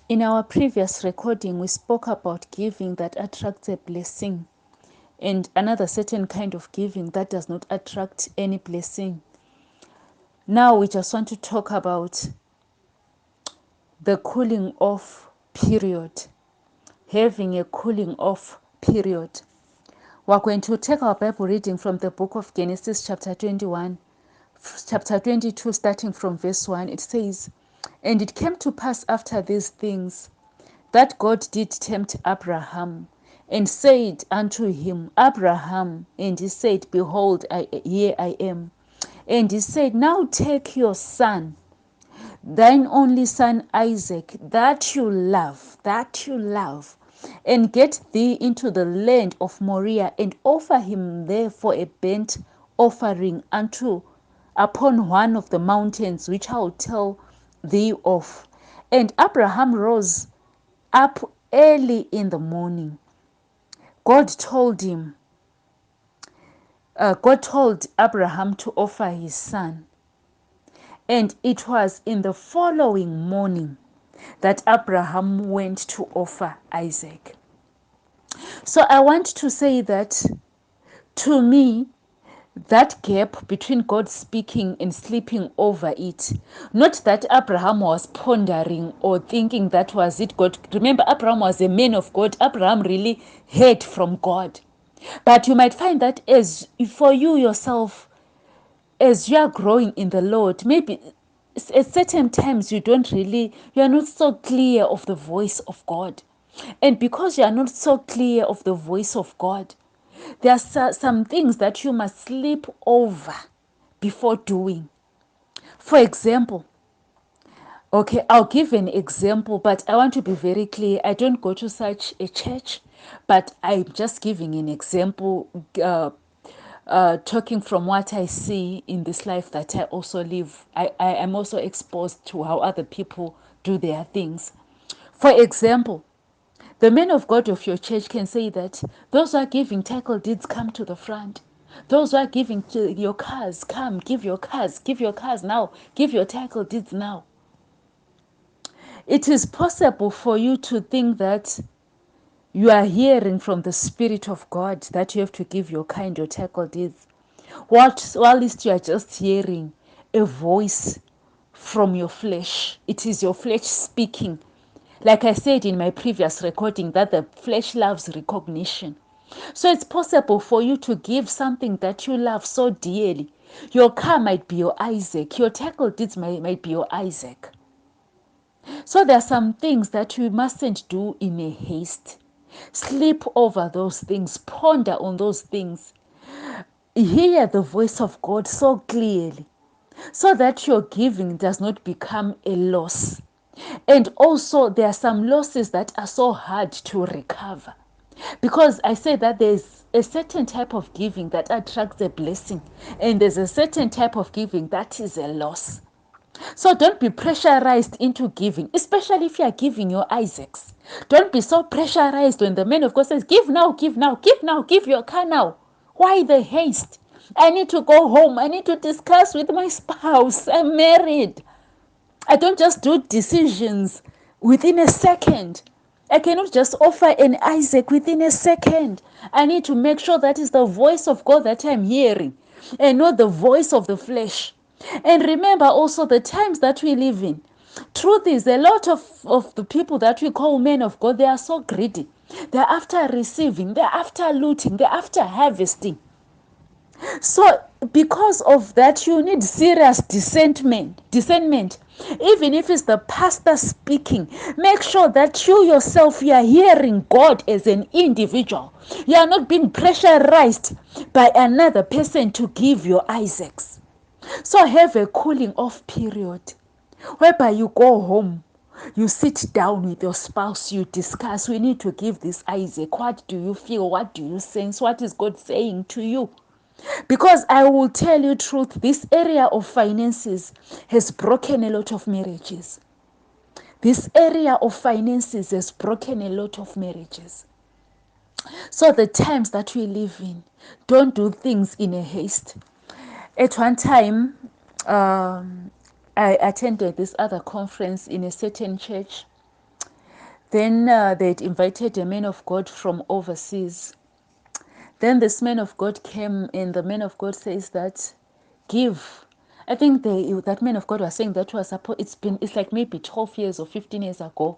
In our previous recording, we spoke about giving that attracts a blessing and another certain kind of giving that does not attract any blessing. Now we just want to talk about the cooling off period, having a cooling off period. We're going to take our Bible reading from the book of Genesis, chapter 21, chapter 22, starting from verse 1. It says, "And it came to pass after these things that God did tempt Abraham, and said unto him, Abraham. And he said, Behold, here I am. And he said, Now take your son, thine only son Isaac, that you love, and get thee into the land of Moriah, and offer him there for a burnt offering upon one of the mountains which I will tell thee of. And Abraham rose up early in the morning. God told Abraham to offer his son. And it was in the following morning that Abraham went to offer Isaac. So I want to say that, to me, that gap between God speaking and sleeping over it, not that Abraham was pondering or thinking that was it God. Remember, Abraham was a man of God. Abraham really heard from God. But you might find that as for you yourself, as you are growing in the Lord, maybe at certain times you are not so clear of the voice of God. And because you are not so clear of the voice of God, there are some things that you must sleep over before doing. For example, okay, I'll give an example, but I want to be very clear. I don't go to such a church, but I'm just giving an example, talking from what I see in this life that I also live. I am also exposed to how other people do their things. For example, the men of God of your church can say that those who are giving title deeds, come to the front. Those who are giving to your cars, come, give your cars now, give your title deeds now. It is possible for you to think that you are hearing from the Spirit of God that you have to give your kind, your title deeds. While you are just hearing a voice from your flesh. It is your flesh speaking. Like I said in my previous recording, that the flesh loves recognition. So it's possible for you to give something that you love so dearly. Your car might be your Isaac. Your title deeds might be your Isaac. So there are some things that you mustn't do in a haste. Sleep over those things. Ponder on those things. Hear the voice of God so clearly, so that your giving does not become a loss. And also, there are some losses that are so hard to recover. Because I say that there's a certain type of giving that attracts a blessing, and there's a certain type of giving that is a loss. So don't be pressurized into giving, especially if you are giving your Isaacs. Don't be so pressurized when the man of God says, Give now, give now, give now, give your car now. Why the haste? I need to go home. I need to discuss with my spouse. I'm married. I don't just do decisions within a second. I cannot just offer an Isaac within a second. I need to make sure that is the voice of God that I'm hearing and not the voice of the flesh. And remember also the times that we live in. Truth is, a lot of the people that we call men of God, they are so greedy. They're after receiving, they're after looting, they're after harvesting. So because of that, you need serious discernment. Even if it's the pastor speaking, make sure that you yourself, you are hearing God as an individual. You are not being pressurized by another person to give your Isaacs. So have a cooling off period whereby you go home, you sit down with your spouse, you discuss, we need to give this Isaac. What do you feel? What do you sense? What is God saying to you? Because I will tell you truth, this area of finances has broken a lot of marriages. This area of finances has broken a lot of marriages. So the times that we live in, don't do things in a haste. At one time, I attended this other conference in a certain church, Then they'd invited a man of God from overseas. Then this man of God came, and the man of God says that, give. I think that man of God was saying that was it's like maybe 12 years or 15 years ago.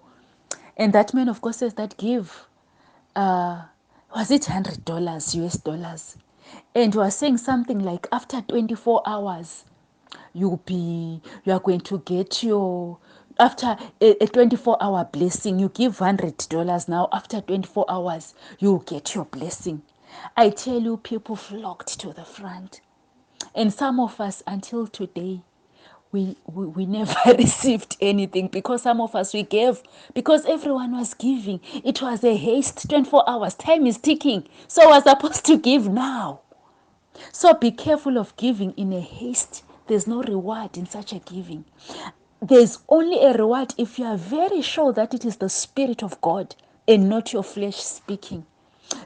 And that man of God says that, give. Uh, was it $100 US dollars? And was saying something like, after 24 hours, you are going to get your, after a 24-hour blessing, you give $100 now. After 24 hours, you get your blessing. I tell you, people flocked to the front. And some of us, until today, we never received anything, because some of us, we gave because everyone was giving. It was a haste. 24 hours, time is ticking, so we're supposed to give now. So be careful of giving in a haste. There's no reward in such a giving. There's only a reward if you are very sure that it is the Spirit of God and not your flesh speaking.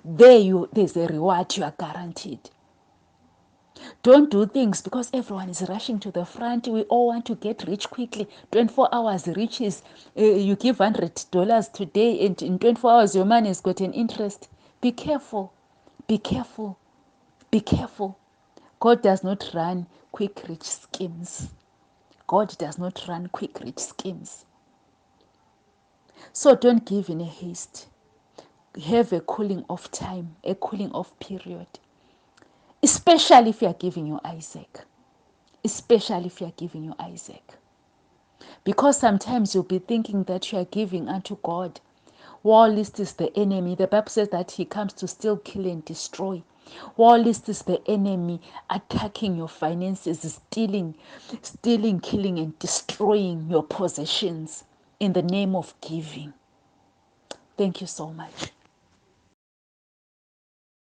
There's a reward, you are guaranteed. Don't do things because everyone is rushing to the front. We all want to get rich quickly. 24 hours riches. You give $100 today, and in 24 hours your money has got an interest. Be careful. Be careful. Be careful. God does not run quick rich schemes. God does not run quick rich schemes. So don't give in a haste. Have a cooling off time, a cooling off period. Especially if you are giving your Isaac. Especially if you are giving your Isaac. Because sometimes you'll be thinking that you are giving unto God. War list is the enemy. The Bible says that he comes to steal, kill, and destroy. War list is the enemy attacking your finances, stealing, killing, and destroying your possessions in the name of giving. Thank you so much.